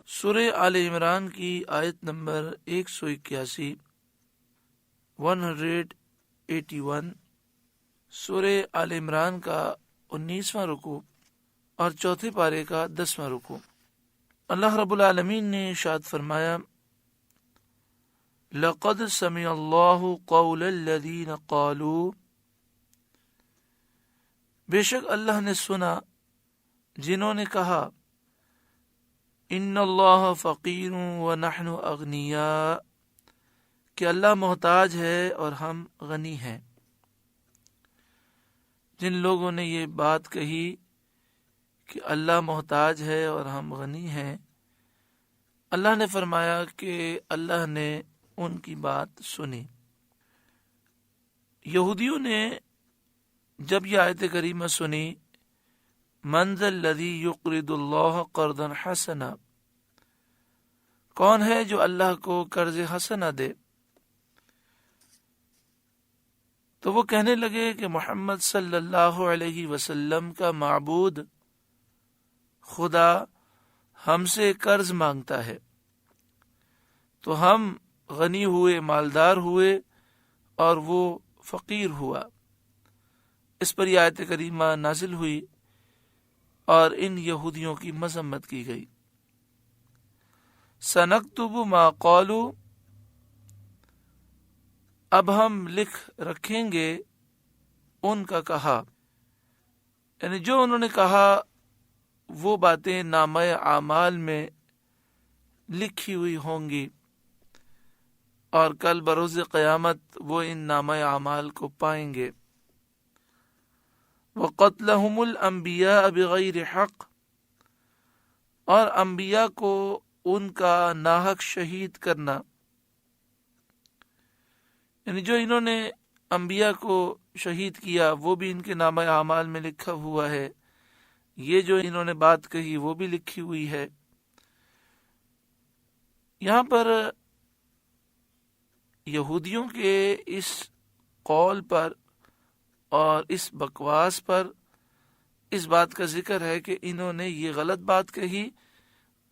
سورہ آل عمران کی آیت نمبر 181 181 سورہ آل عمران کا 19واں رکوع اور چوتھے پارے کا 10واں رکوع۔ اللہ رب العالمین نے ارشاد فرمایا، لقد سمع اللہ قول الذین قالوا، بے شک اللہ نے سنا جنہوں نے کہا، ان اللہ فقیر ونحن اغنیاء، کہ اللہ محتاج ہے اور ہم غنی ہیں۔ جن لوگوں نے یہ بات کہی کہ اللہ محتاج ہے اور ہم غنی ہیں، اللہ نے فرمایا کہ اللہ نے ان کی بات سنی۔ یہودیوں نے جب یہ آیت کریمہ سنی، من ذا الذی یقرض اللہ قرضا حسنا، کون ہے جو اللہ کو قرض حسنا دے، تو وہ کہنے لگے کہ محمد صلی اللہ علیہ وسلم کا معبود خدا ہم سے قرض مانگتا ہے، تو ہم غنی ہوئے، مالدار ہوئے، اور وہ فقیر ہوا۔ اس پر یہ آیت کریمہ نازل ہوئی اور ان یہودیوں کی مذمت کی گئی۔ سنکتب ما قالوا، اب ہم لکھ رکھیں گے ان کا کہا، یعنی جو انہوں نے کہا وہ باتیں نامہ اعمال میں لکھی ہوئی ہوں گی، اور کل بروز قیامت وہ ان نامہ اعمال کو پائیں گے۔ وَقَتْلَهُمُ الْأَنْبِيَاءَ بِغَيْرِ حَقٍّ، اور انبیاء کو ان کا ناحق شہید کرنا، یعنی جو انہوں نے انبیاء کو شہید کیا وہ بھی ان کے نامہ اعمال میں لکھا ہوا ہے، یہ جو انہوں نے بات کہی وہ بھی لکھی ہوئی ہے۔ یہاں پر یہودیوں کے اس قول پر اور اس بکواس پر اس بات کا ذکر ہے کہ انہوں نے یہ غلط بات کہی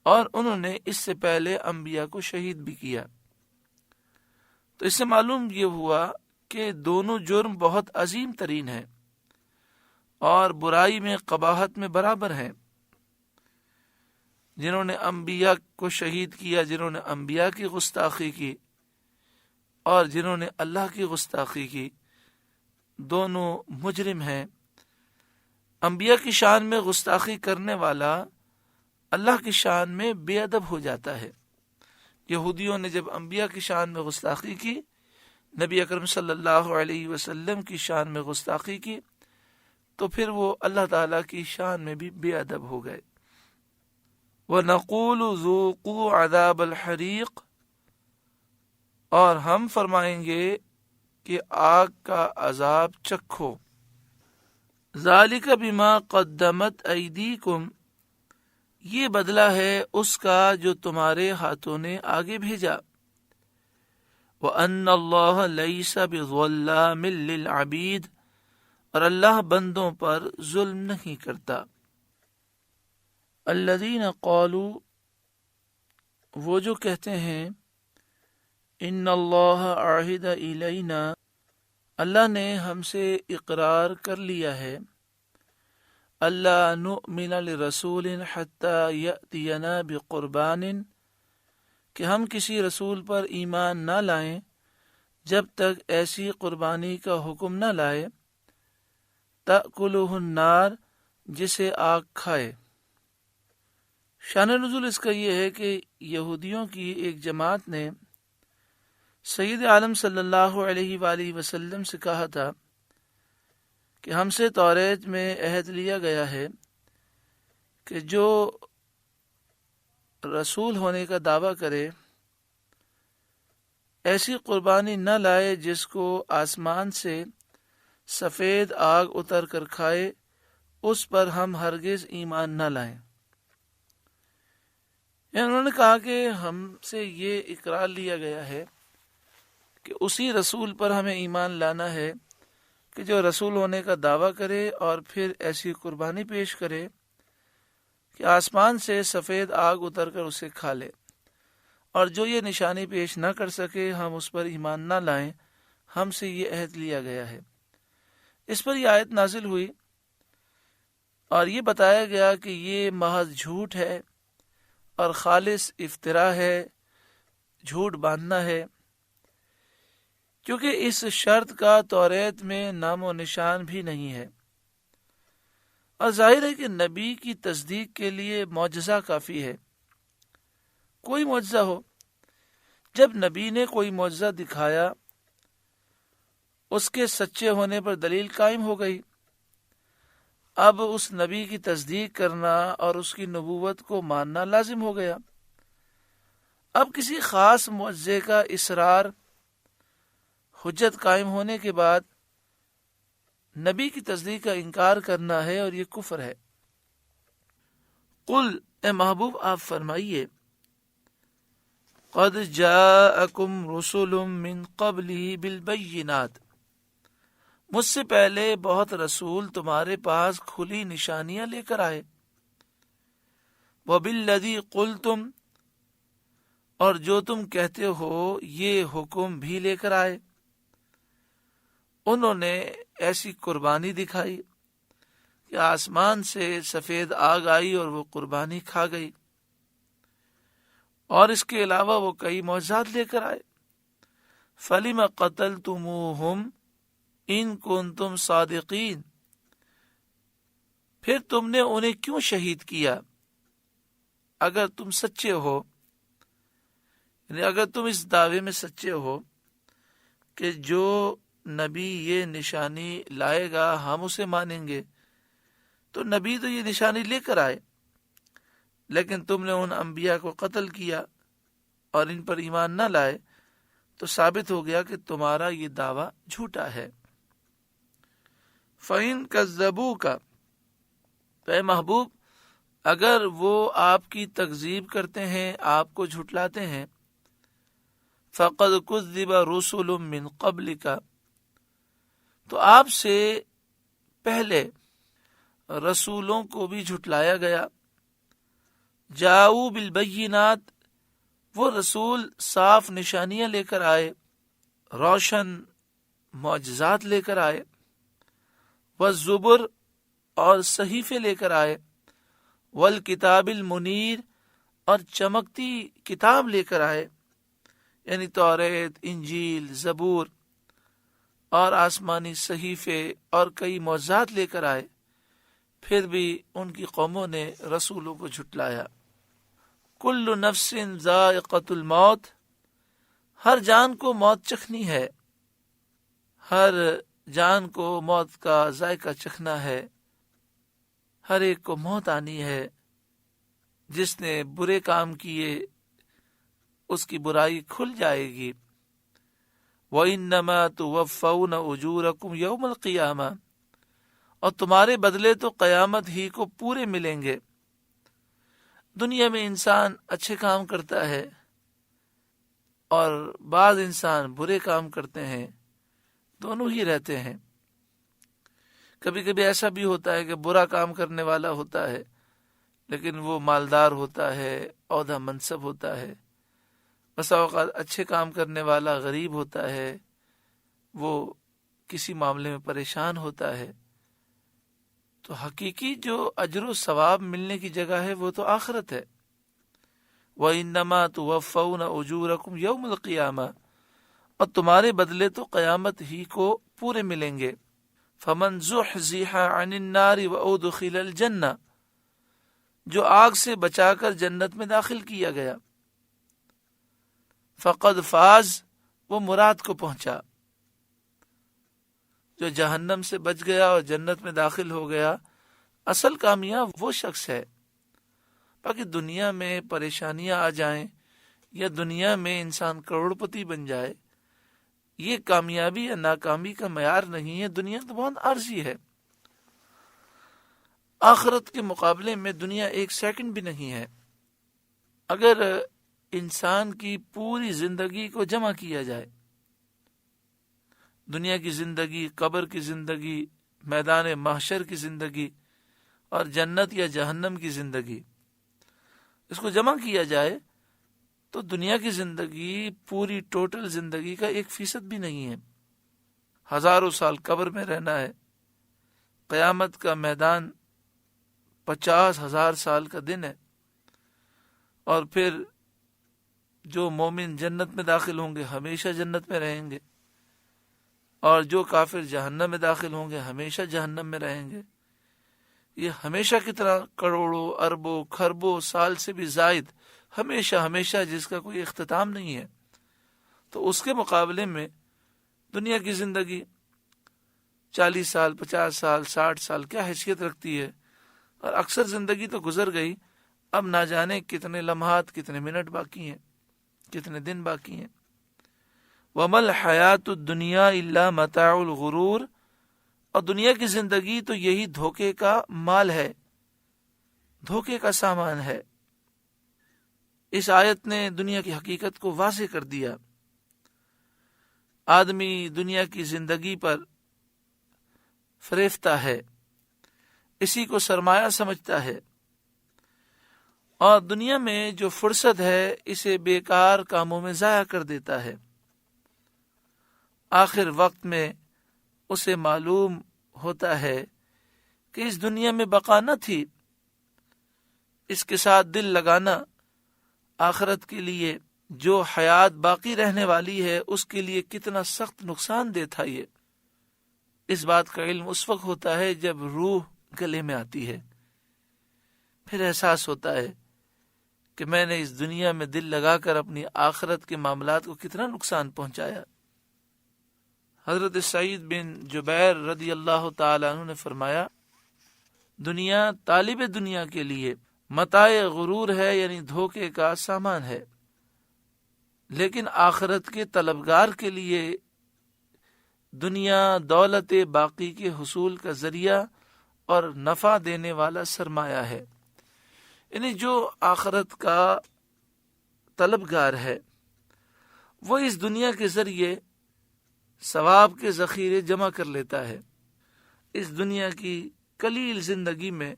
اور انہوں نے اس سے پہلے انبیاء کو شہید بھی کیا۔ تو اس سے معلوم یہ ہوا کہ دونوں جرم بہت عظیم ترین ہیں اور برائی میں قباحت میں برابر ہیں۔ جنہوں نے انبیاء کو شہید کیا، جنہوں نے انبیاء کی گستاخی کی، اور جنہوں نے اللہ کی گستاخی کی، دونوں مجرم ہیں۔ انبیاء کی شان میں گستاخی کرنے والا اللہ کی شان میں بے ادب ہو جاتا ہے۔ یہودیوں نے جب انبیاء کی شان میں گستاخی کی، نبی اکرم صلی اللہ علیہ وسلم کی شان میں گستاخی کی، تو پھر وہ اللہ تعالیٰ کی شان میں بھی بے ادب ہو گئے۔ وَنَقُولُ ذُوقُوا عَذَابَ الْحَرِيقِ، اور ہم فرمائیں گے کہ آگ کا عذاب چکھو۔ ذَلِكَ بِمَا قَدَّمَتْ أَيْدِيكُمْ، یہ بدلہ ہے اس کا جو تمہارے ہاتھوں نے آگے بھیجا۔ وَأَنَّ اللَّهَ لَيْسَ بِظَلَّامٍ لِّلْعَبِيدِ، اور اللہ بندوں پر ظلم نہیں کرتا۔ الَّذِينَ قَالُوا، وہ جو کہتے ہیں، ان اللہ عہد الینا، اللہ نے ہم سے اقرار کر لیا ہے، اللہ نؤمن لرسول حتی یأتینا بقربان، کہ ہم کسی رسول پر ایمان نہ لائیں جب تک ایسی قربانی کا حکم نہ لائے، تأکلہ النار، جسے آگ کھائے۔ شان نزول اس کا یہ ہے کہ یہودیوں کی ایک جماعت نے سید عالم صلی اللہ علیہ وآلہ وسلم سے کہا تھا کہ ہم سے توریت میں عہد لیا گیا ہے کہ جو رسول ہونے کا دعویٰ کرے ایسی قربانی نہ لائے جس کو آسمان سے سفید آگ اتر کر کھائے، اس پر ہم ہرگز ایمان نہ لائیں۔ یعنی انہوں نے کہا کہ ہم سے یہ اقرار لیا گیا ہے کہ اسی رسول پر ہمیں ایمان لانا ہے کہ جو رسول ہونے کا دعویٰ کرے اور پھر ایسی قربانی پیش کرے کہ آسمان سے سفید آگ اتر کر اسے کھا لے، اور جو یہ نشانی پیش نہ کر سکے ہم اس پر ایمان نہ لائیں، ہم سے یہ عہد لیا گیا ہے۔ اس پر یہ آیت نازل ہوئی اور یہ بتایا گیا کہ یہ محض جھوٹ ہے اور خالص افطرا ہے، جھوٹ باندھنا ہے، کیونکہ اس شرط کا توریت میں نام و نشان بھی نہیں ہے، اور ظاہر ہے کہ نبی کی تصدیق کے لیے معجزہ کافی ہے، کوئی معجزہ ہو۔ جب نبی نے کوئی معجزہ دکھایا اس کے سچے ہونے پر دلیل قائم ہو گئی، اب اس نبی کی تصدیق کرنا اور اس کی نبوت کو ماننا لازم ہو گیا۔ اب کسی خاص معجزے کا اصرار حجت قائم ہونے کے بعد نبی کی تصدیق کا انکار کرنا ہے، اور یہ کفر ہے۔ قل، اے محبوب آپ فرمائیے، قد جاءکم رسل من قبلی بالبینات، مجھ سے پہلے بہت رسول تمہارے پاس کھلی نشانیاں لے کر آئے، وبالذی قلتم، اور جو تم کہتے ہو یہ حکم بھی لے کر آئے۔ انہوں نے ایسی قربانی دکھائی کہ آسمان سے سفید آگ آئی اور وہ قربانی کھا گئی، اور اس کے علاوہ وہ کئی معجزات لے کر آئے۔ فَلِمَ قَتَلْتُمُوهُمْ إِن كُنتُمْ صَادِقِينَ، پھر تم نے انہیں کیوں شہید کیا اگر تم سچے ہو، یعنی اگر تم اس دعوے میں سچے ہو کہ جو نبی یہ نشانی لائے گا ہم اسے مانیں گے، تو نبی تو یہ نشانی لے کر آئے، لیکن تم نے ان انبیاء کو قتل کیا اور ان پر ایمان نہ لائے، تو ثابت ہو گیا کہ تمہارا یہ دعویٰ جھوٹا ہے۔ فَإِن كَذَّبُوكَ، تو اے محبوب اگر وہ آپ کی تکذیب کرتے ہیں، آپ کو جھٹلاتے ہیں، فَقَدْ كُذِّبَ رُسُلٌ مِّن قَبْلِكَ، تو آپ سے پہلے رسولوں کو بھی جھٹلایا گیا۔ جاؤ بالبینات، وہ رسول صاف نشانیاں لے کر آئے، روشن معجزات لے کر آئے، والزبر، اور صحیفے لے کر آئے، والکتاب المنیر، اور چمکتی کتاب لے کر آئے، یعنی توریت، انجیل، زبور، اور آسمانی صحیفے اور کئی معجزات لے کر آئے، پھر بھی ان کی قوموں نے رسولوں کو جھٹلایا۔ کل نفس ذائقۃ الموت، ہر جان کو موت چکھنی ہے، ہر جان کو موت کا ذائقہ چکھنا ہے، ہر ایک کو موت آنی ہے۔ جس نے برے کام کیے اس کی برائی کھل جائے گی۔ وَإِنَّمَا تُوَفَّوْنَ أُجُورَكُمْ يَوْمَ الْقِيَامَةِ، اور تمہارے بدلے تو قیامت ہی کو پورے ملیں گے۔ دنیا میں انسان اچھے کام کرتا ہے اور بعض انسان برے کام کرتے ہیں، دونوں ہی رہتے ہیں۔ کبھی کبھی ایسا بھی ہوتا ہے کہ برا کام کرنے والا ہوتا ہے لیکن وہ مالدار ہوتا ہے، عہدہ منصب ہوتا ہے۔ بسا اوقات اچھے کام کرنے والا غریب ہوتا ہے، وہ کسی معاملے میں پریشان ہوتا ہے۔ تو حقیقی جو اجر و ثواب ملنے کی جگہ ہے وہ تو آخرت ہے۔ وَإِنَّمَا تُوَفَّوْنَ أُجُورَكُمْ يَوْمَ الْقِيَامَةِ، اور تمہارے بدلے تو قیامت ہی کو پورے ملیں گے۔ فَمَنْ زُحْزِحَ عَنِ النَّارِ وَأُدْخِلَ الْجَنَّةَ، جو آگ سے بچا کر جنت میں داخل کیا گیا، فقد فاز، وہ مراد کو پہنچا۔ جو جہنم سے بچ گیا اور جنت میں داخل ہو گیا، اصل کامیاب وہ شخص ہے۔ باقی دنیا میں پریشانیاں آ جائیں یا دنیا میں انسان کروڑ پتی بن جائے، یہ کامیابی یا ناکامی کا معیار نہیں ہے۔ دنیا تو بہت عارضی ہے، آخرت کے مقابلے میں دنیا ایک سیکنڈ بھی نہیں ہے۔ اگر انسان کی پوری زندگی کو جمع کیا جائے، دنیا کی زندگی، قبر کی زندگی، میدان محشر کی زندگی اور جنت یا جہنم کی زندگی، اس کو جمع کیا جائے تو دنیا کی زندگی پوری ٹوٹل زندگی کا 1% بھی نہیں ہے۔ ہزاروں سال قبر میں رہنا ہے، قیامت کا میدان 50,000 سال کا دن ہے، اور پھر جو مومن جنت میں داخل ہوں گے ہمیشہ جنت میں رہیں گے، اور جو کافر جہنم میں داخل ہوں گے ہمیشہ جہنم میں رہیں گے۔ یہ ہمیشہ کتنا کروڑوں اربوں خربوں سال سے بھی زائد، ہمیشہ ہمیشہ، جس کا کوئی اختتام نہیں ہے۔ تو اس کے مقابلے میں دنیا کی زندگی 40 سال، 50 سال، 60 سال کیا حیثیت رکھتی ہے، اور اکثر زندگی تو گزر گئی، اب نہ جانے کتنے لمحات، کتنے منٹ باقی ہیں، کتنے دن باقی ہیں۔ وَمَا الْحَيَاةُ الدُّنْيَا إِلَّا مَتَاعُ الْغُرُورِ، اور دنیا کی زندگی تو یہی دھوکے کا مال ہے، دھوکے کا سامان ہے۔ اس آیت نے دنیا کی حقیقت کو واضح کر دیا۔ آدمی دنیا کی زندگی پر فریفتہ ہے، اسی کو سرمایہ سمجھتا ہے، اور دنیا میں جو فرصت ہے اسے بیکار کاموں میں ضائع کر دیتا ہے۔ آخر وقت میں اسے معلوم ہوتا ہے کہ اس دنیا میں بقا نہ تھی، اس کے ساتھ دل لگانا آخرت کے لیے، جو حیات باقی رہنے والی ہے، اس کے لیے کتنا سخت نقصان دہ تھا۔ یہ اس بات کا علم اس وقت ہوتا ہے جب روح گلے میں آتی ہے، پھر احساس ہوتا ہے کہ میں نے اس دنیا میں دل لگا کر اپنی آخرت کے معاملات کو کتنا نقصان پہنچایا۔ حضرت سعید بن جبیر رضی اللہ تعالیٰ عنہ نے فرمایا، دنیا طالب دنیا کے لیے متاع غرور ہے، یعنی دھوکے کا سامان ہے، لیکن آخرت کے طلبگار کے لیے دنیا دولت باقی کے حصول کا ذریعہ اور نفع دینے والا سرمایہ ہے۔ یعنی جو آخرت کا طلبگار ہے وہ اس دنیا کے ذریعے ثواب کے ذخیرے جمع کر لیتا ہے۔ اس دنیا کی قلیل زندگی میں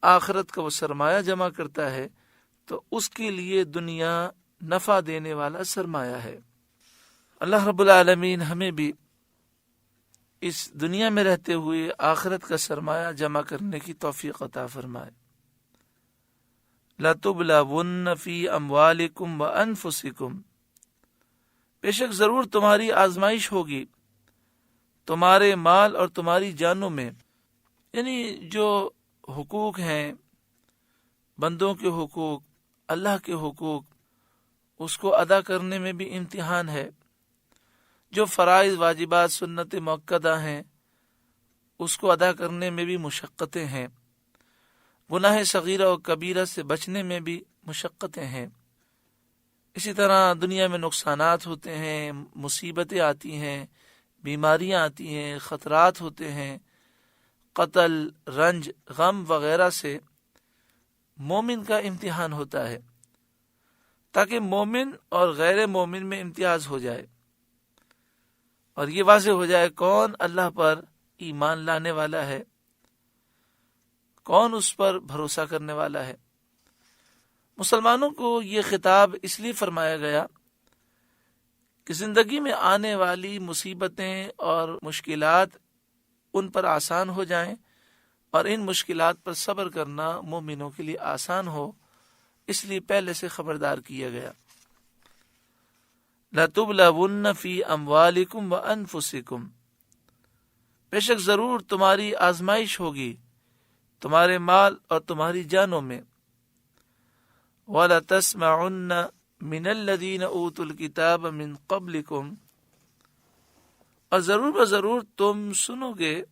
آخرت کا وہ سرمایہ جمع کرتا ہے، تو اس کے لیے دنیا نفع دینے والا سرمایہ ہے۔ اللہ رب العالمین ہمیں بھی اس دنیا میں رہتے ہوئے آخرت کا سرمایہ جمع کرنے کی توفیق عطا فرمائے۔ لَتُبْلَوُنَّ فِي أَمْوَالِكُمْ وَأَنفُسِكُمْ، بے شک ضرور تمہاری آزمائش ہوگی تمہارے مال اور تمہاری جانوں میں، یعنی جو حقوق ہیں، بندوں کے حقوق، اللہ کے حقوق، اس کو ادا کرنے میں بھی امتحان ہے۔ جو فرائض واجبات سنت مؤکدہ ہیں اس کو ادا کرنے میں بھی مشقتیں ہیں، گناہ صغیرہ و کبیرہ سے بچنے میں بھی مشقتیں ہیں۔ اسی طرح دنیا میں نقصانات ہوتے ہیں، مصیبتیں آتی ہیں، بیماریاں آتی ہیں، خطرات ہوتے ہیں، قتل، رنج، غم وغیرہ سے مومن کا امتحان ہوتا ہے، تاکہ مومن اور غیر مومن میں امتیاز ہو جائے، اور یہ واضح ہو جائے کون اللہ پر ایمان لانے والا ہے، کون اس پر بھروسہ کرنے والا ہے۔ مسلمانوں کو یہ خطاب اس لیے فرمایا گیا کہ زندگی میں آنے والی مصیبتیں اور مشکلات ان پر آسان ہو جائیں، اور ان مشکلات پر صبر کرنا مومنوں کے لیے آسان ہو، اس لیے پہلے سے خبردار کیا گیا۔ لَتُبْلَوُنَّ فِي أَمْوَالِكُمْ وَأَنفُسِكُمْ، بے شک ضرور تمہاری آزمائش ہوگی تمہارے مال اور تمہاری جانوں میں۔ وَلَتَسْمَعُنَّ مِنَ الَّذِينَ أُوتُوا الْكِتَابَ مِنْ قَبْلِكُمْ، اور ضرور بضرور تم سنو گے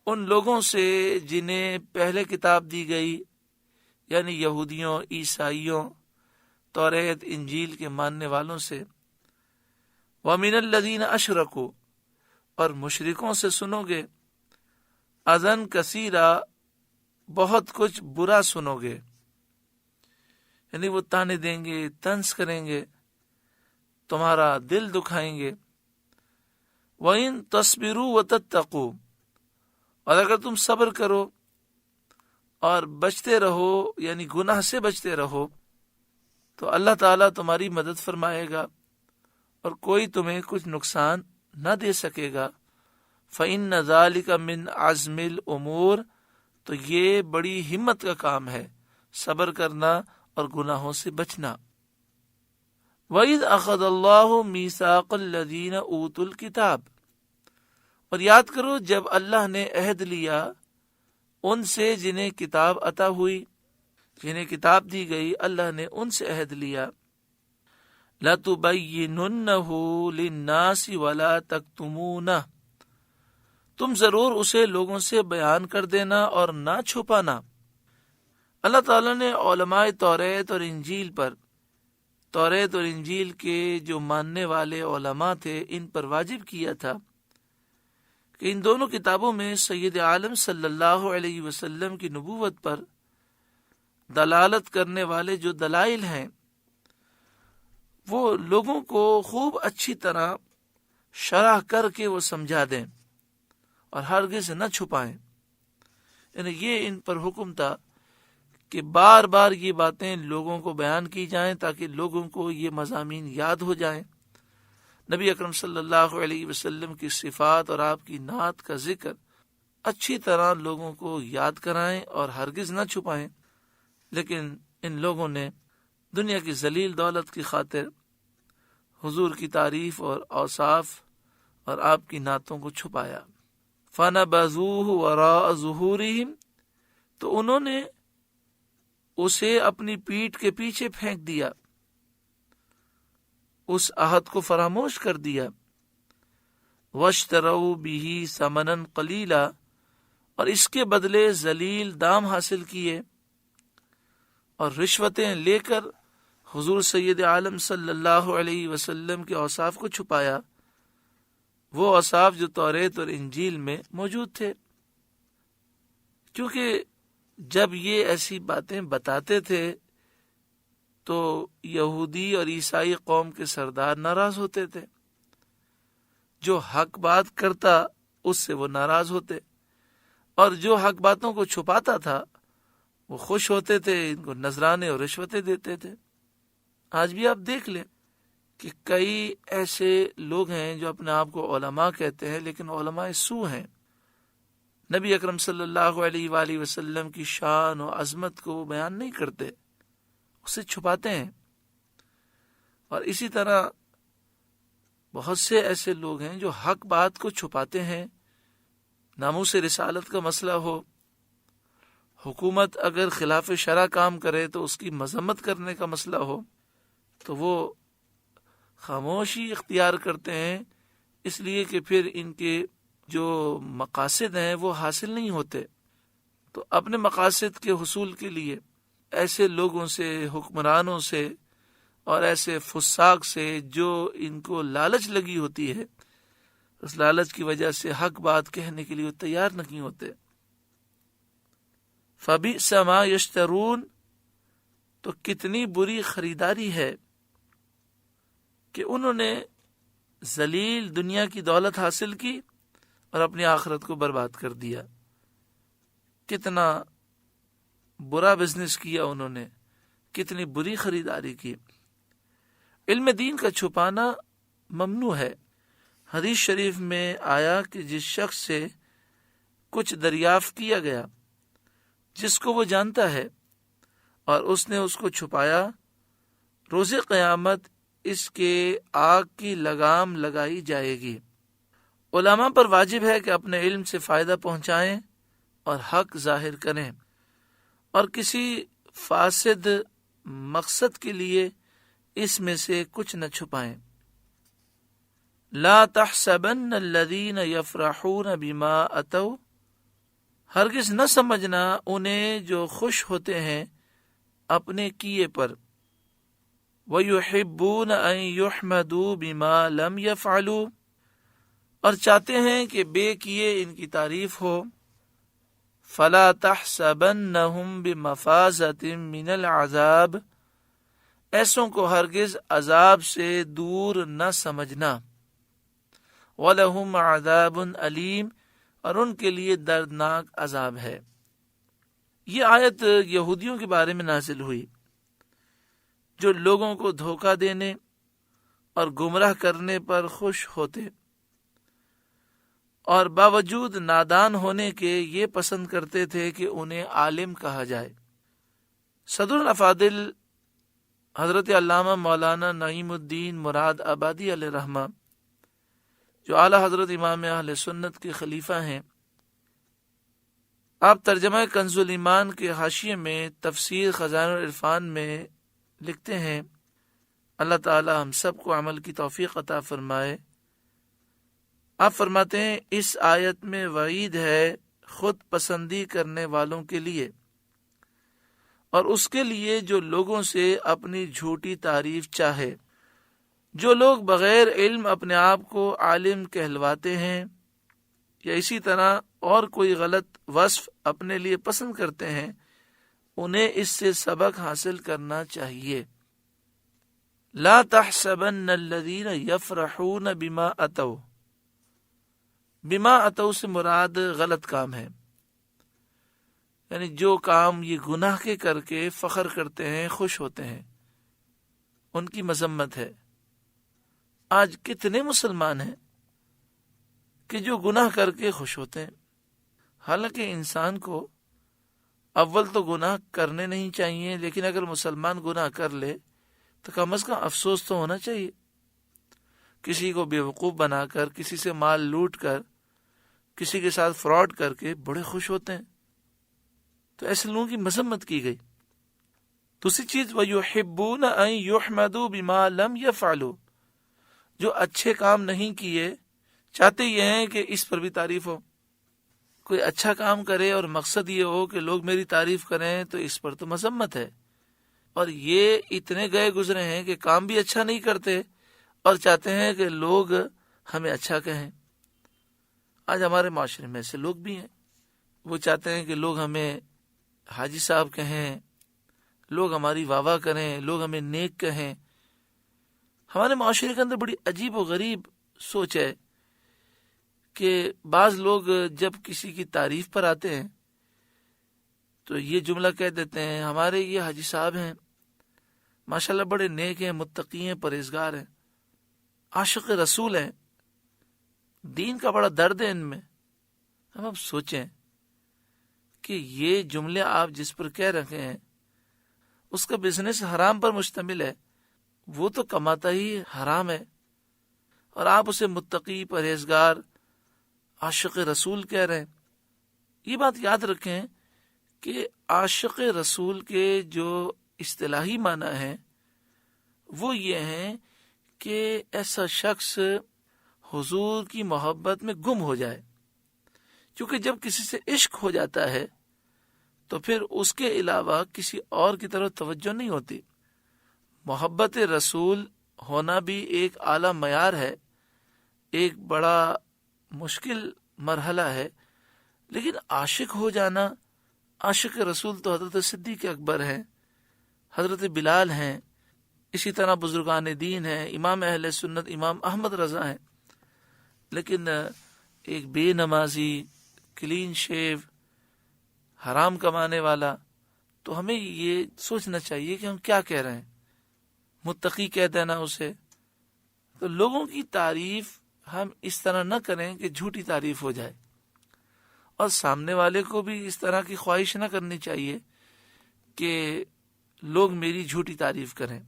ان لوگوں سے جنہیں پہلے کتاب دی گئی، یعنی یہودیوں، عیسائیوں، توریت انجیل کے ماننے والوں سے۔ وَمِنَ الَّذِينَ أَشْرَكُوا، اور مشرکوں سے سنو گے۔ اذًا کثیرا، بہت کچھ برا سنو گے، یعنی وہ تانے دیں گے، طنز کریں گے، تمہارا دل دکھائیں گے۔ وَإِن تَصْبِرُوا وَتَتَّقُوا، اور اگر تم صبر کرو اور بچتے رہو، یعنی گناہ سے بچتے رہو، تو اللہ تعالیٰ تمہاری مدد فرمائے گا اور کوئی تمہیں کچھ نقصان نہ دے سکے گا۔ فَإِنَّ ذَلِكَ مِنْ عَزْمِ الْأُمُورِ، تو یہ بڑی ہمت کا کام ہے، صبر کرنا اور گناہوں سے بچنا۔ وَإِذْ أَخَذَ اللَّهُ مِيثَاقَ الَّذِينَ أُوتُوا الْكِتَابَ، اور یاد کرو جب اللہ نے عہد لیا ان سے جنہیں کتاب عطا ہوئی، جنہیں کتاب دی گئی، اللہ نے ان سے عہد لیا۔ لَتُبَيِّنُنَّهُ لِلنَّاسِ وَلَا تَكْتُمُونَهُ، تم ضرور اسے لوگوں سے بیان کر دینا اور نہ چھپانا۔ اللہ تعالیٰ نے علماء توریت اور انجیل پر، توریت اور انجیل کے جو ماننے والے علماء تھے ان پر واجب کیا تھا کہ ان دونوں کتابوں میں سید عالم صلی اللہ علیہ وسلم کی نبوت پر دلالت کرنے والے جو دلائل ہیں وہ لوگوں کو خوب اچھی طرح شرح کر کے وہ سمجھا دیں اور ہرگز نہ چھپائیں۔ یعنی یہ ان پر حکم تھا کہ بار بار یہ باتیں لوگوں کو بیان کی جائیں تاکہ لوگوں کو یہ مضامین یاد ہو جائیں، نبی اکرم صلی اللہ علیہ وسلم کی صفات اور آپ کی نعت کا ذکر اچھی طرح لوگوں کو یاد کرائیں اور ہرگز نہ چھپائیں۔ لیکن ان لوگوں نے دنیا کی ذلیل دولت کی خاطر حضور کی تعریف اور اوصاف اور آپ کی نعتوں کو چھپایا۔ فَنَبَذُوهُ وَرَاءَ ظُهُورِهِمْ، تو انہوں نے اسے اپنی پیٹھ کے پیچھے پھینک دیا، اس عہد کو فراموش کر دیا۔ وَاشْتَرَوْا بِهِ ثَمَنًا قَلِيلًا، اور اس کے بدلے ذلیل دام حاصل کیے اور رشوتیں لے کر حضور سید عالم صلی اللہ علیہ وسلم کے اوصاف کو چھپایا، وہ اوصاف جو توریت اور انجیل میں موجود تھے۔ کیونکہ جب یہ ایسی باتیں بتاتے تھے تو یہودی اور عیسائی قوم کے سردار ناراض ہوتے تھے، جو حق بات کرتا اس سے وہ ناراض ہوتے، اور جو حق باتوں کو چھپاتا تھا وہ خوش ہوتے تھے، ان کو نذرانے اور رشوتیں دیتے تھے۔ آج بھی آپ دیکھ لیں کہ کئی ایسے لوگ ہیں جو اپنے آپ کو علماء کہتے ہیں لیکن علماء سو ہیں، نبی اکرم صلی اللہ علیہ وآلہ وسلم کی شان و عظمت کو وہ بیان نہیں کرتے، اسے چھپاتے ہیں۔ اور اسی طرح بہت سے ایسے لوگ ہیں جو حق بات کو چھپاتے ہیں، ناموس رسالت کا مسئلہ ہو، حکومت اگر خلاف شرع کام کرے تو اس کی مذمت کرنے کا مسئلہ ہو تو وہ خاموشی اختیار کرتے ہیں، اس لیے کہ پھر ان کے جو مقاصد ہیں وہ حاصل نہیں ہوتے۔ تو اپنے مقاصد کے حصول کے لیے ایسے لوگوں سے، حکمرانوں سے اور ایسے فساق سے جو ان کو لالچ لگی ہوتی ہے، اس لالچ کی وجہ سے حق بات کہنے کے لیے وہ تیار نہیں ہوتے۔ فَبِئْسَ مَا يَشْتَرُونَ، تو کتنی بری خریداری ہے کہ انہوں نے ذلیل دنیا کی دولت حاصل کی اور اپنی آخرت کو برباد کر دیا۔ کتنا برا بزنس کیا انہوں نے، کتنی بری خریداری کی۔ علم دین کا چھپانا ممنوع ہے۔ حدیث شریف میں آیا کہ جس شخص سے کچھ دریافت کیا گیا جس کو وہ جانتا ہے اور اس نے اس کو چھپایا، روز قیامت اس کے آگ کی لگام لگائی جائے گی۔ علماء پر واجب ہے کہ اپنے علم سے فائدہ پہنچائیں اور حق ظاہر کریں اور کسی فاسد مقصد کے لیے اس میں سے کچھ نہ چھپائیں۔ لا تحسبن الذین یفرحون بما اتوا، ہرگز نہ سمجھنا انہیں جو خوش ہوتے ہیں اپنے کیے پر، وَيُحِبُّونَ أَن يُحْمَدُوا بِمَا لَمْ يَفْعَلُوا، اور چاہتے ہیں کہ بے کیے ان کی تعریف ہو۔ فَلَا تَحْسَبَنَّهُمْ بِمَفَازَةٍ مِّنَ الْعَذَابِ، ایسوں کو ہرگز عذاب سے دور نہ سمجھنا۔ وَلَهُمْ عَذَابٌ أَلِيمٌ، اور ان کے لیے دردناک عذاب ہے۔ یہ آیت یہودیوں کے بارے میں نازل ہوئی جو لوگوں کو دھوکہ دینے اور گمراہ کرنے پر خوش ہوتے اور باوجود نادان ہونے کے یہ پسند کرتے تھے کہ انہیں عالم کہا جائے۔ صدر الافاضل حضرت علامہ مولانا نعیم الدین مراد آبادی علیہ رحمہ، جو اعلیٰ حضرت امام اہل سنت کے خلیفہ ہیں، آپ ترجمہ کنز الایمان کے حاشیے میں تفسیر خزائن العرفان میں لکھتے ہیں، اللہ تعالی ہم سب کو عمل کی توفیق عطا فرمائے۔ آپ فرماتے ہیں اس آیت میں وعید ہے خود پسندی کرنے والوں کے لیے اور اس کے لیے جو لوگوں سے اپنی جھوٹی تعریف چاہے۔ جو لوگ بغیر علم اپنے آپ کو عالم کہلواتے ہیں یا اسی طرح اور کوئی غلط وصف اپنے لیے پسند کرتے ہیں، انہیں اس سے سبق حاصل کرنا چاہیے۔ لا تحسبن الذین یفرحون بما اتوا، بما اتوا سے مراد غلط کام ہے، یعنی جو کام یہ گناہ کے کر کے فخر کرتے ہیں، خوش ہوتے ہیں، ان کی مذمت ہے۔ آج کتنے مسلمان ہیں کہ جو گناہ کر کے خوش ہوتے ہیں، حالانکہ انسان کو اول تو گناہ کرنے نہیں چاہیے، لیکن اگر مسلمان گناہ کر لے تو کم از کم افسوس تو ہونا چاہیے۔ کسی کو بیوقوف بنا کر، کسی سے مال لوٹ کر، کسی کے ساتھ فراڈ کر کے بڑے خوش ہوتے ہیں، تو ایسے لوگوں کی مذمت کی گئی۔ دوسری چیز وَيُحِبُّونَ أَن يُحْمَدُوا بِمَا لَمْ يَفْعَلُوا، جو اچھے کام نہیں کیے چاہتے یہ ہیں کہ اس پر بھی تعریف ہو۔ کوئی اچھا کام کرے اور مقصد یہ ہو کہ لوگ میری تعریف کریں تو اس پر تو مذمت ہے، اور یہ اتنے گئے گزرے ہیں کہ کام بھی اچھا نہیں کرتے اور چاہتے ہیں کہ لوگ ہمیں اچھا کہیں۔ آج ہمارے معاشرے میں ایسے لوگ بھی ہیں، وہ چاہتے ہیں کہ لوگ ہمیں حاجی صاحب کہیں، لوگ ہماری واہ واہ کریں، لوگ ہمیں نیک کہیں۔ ہمارے معاشرے کے اندر بڑی عجیب و غریب سوچ ہے کہ بعض لوگ جب کسی کی تعریف پر آتے ہیں تو یہ جملہ کہہ دیتے ہیں، ہمارے یہ حاجی صاحب ہیں، ماشاءاللہ بڑے نیک ہیں، متقی ہیں، پرہیزگار ہیں، عاشق رسول ہیں، دین کا بڑا درد ہے ان میں۔ ہم اب سوچیں کہ یہ جملے آپ جس پر کہہ رکھے ہیں اس کا بزنس حرام پر مشتمل ہے، وہ تو کماتا ہی حرام ہے، اور آپ اسے متقی، پرہیزگار، عاشق رسول کہہ رہے ہیں۔ یہ بات یاد رکھیں کہ عاشق رسول کے جو اصطلاحی معنی ہیں وہ یہ ہیں کہ ایسا شخص حضور کی محبت میں گم ہو جائے، کیونکہ جب کسی سے عشق ہو جاتا ہے تو پھر اس کے علاوہ کسی اور کی طرف توجہ نہیں ہوتی۔ محبت رسول ہونا بھی ایک اعلیٰ معیار ہے، ایک بڑا مشکل مرحلہ ہے، لیکن عاشق ہو جانا، عاشق رسول تو حضرت صدیق اکبر ہیں، حضرت بلال ہیں، اسی طرح بزرگان دین ہیں، امام اہل سنت امام احمد رضا ہیں، لیکن ایک بے نمازی، کلین شیو، حرام کمانے والا، تو ہمیں یہ سوچنا چاہیے کہ ہم کیا کہہ رہے ہیں۔ متقی کہہ دینا اسے، تو لوگوں کی تعریف ہم اس طرح نہ کریں کہ جھوٹی تعریف ہو جائے، اور سامنے والے کو بھی اس طرح کی خواہش نہ کرنی چاہیے کہ لوگ میری جھوٹی تعریف کریں۔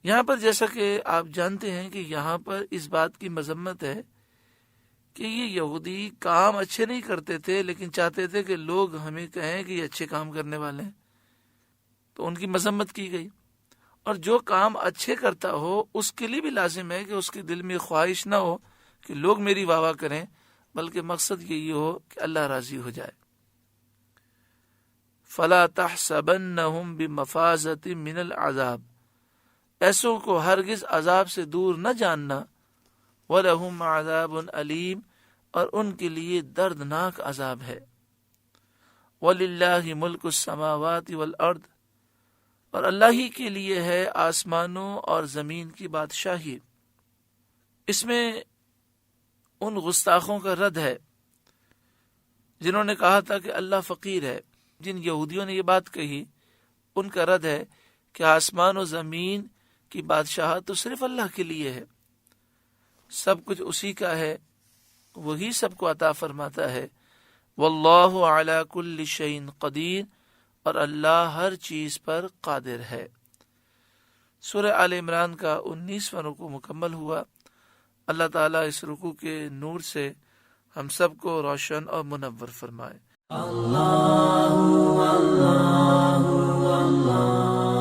یہاں پر جیسا کہ آپ جانتے ہیں کہ یہاں پر اس بات کی مذمت ہے کہ یہ یہودی کام اچھے نہیں کرتے تھے، لیکن چاہتے تھے کہ لوگ ہمیں کہیں کہ یہ اچھے کام کرنے والے ہیں، تو ان کی مذمت کی گئی۔ اور جو کام اچھے کرتا ہو اس کے لیے بھی لازم ہے کہ اس کے دل میں خواہش نہ ہو کہ لوگ میری واہ واہ کریں، بلکہ مقصد یہی ہو کہ اللہ راضی ہو جائے۔ فَلَا تَحْسَبَنَّهُمْ بِمَفَازَةٍ مِّنَ الْعَذَابِ، ایسوں کو ہرگز عذاب سے دور نہ جاننا، وَلَهُمْ عَذَابٌ أَلِيمٌ، اور ان کے لیے دردناک عذاب ہے۔ وَلِلَّهِ مُلْكُ السَّمَاوَاتِ وَالْأَرْضِ، اور اللہ ہی کے لیے ہے آسمانوں اور زمین کی بادشاہی۔ اس میں ان گستاخوں کا رد ہے جنہوں نے کہا تھا کہ اللہ فقیر ہے. جن یہودیوں نے یہ بات کہی ان کا رد ہے کہ آسمان و زمین کی بادشاہت تو صرف اللہ کے لیے ہے، سب کچھ اسی کا ہے، وہی سب کو عطا فرماتا ہے. واللہ علی کل شیء قدیر، اور اللہ ہر چیز پر قادر ہے. سورہ آل عمران کا 19واں رکوع مکمل ہوا. اللہ تعالیٰ اس رکوع کے نور سے ہم سب کو روشن اور منور فرمائے. اللہ اللہ اللہ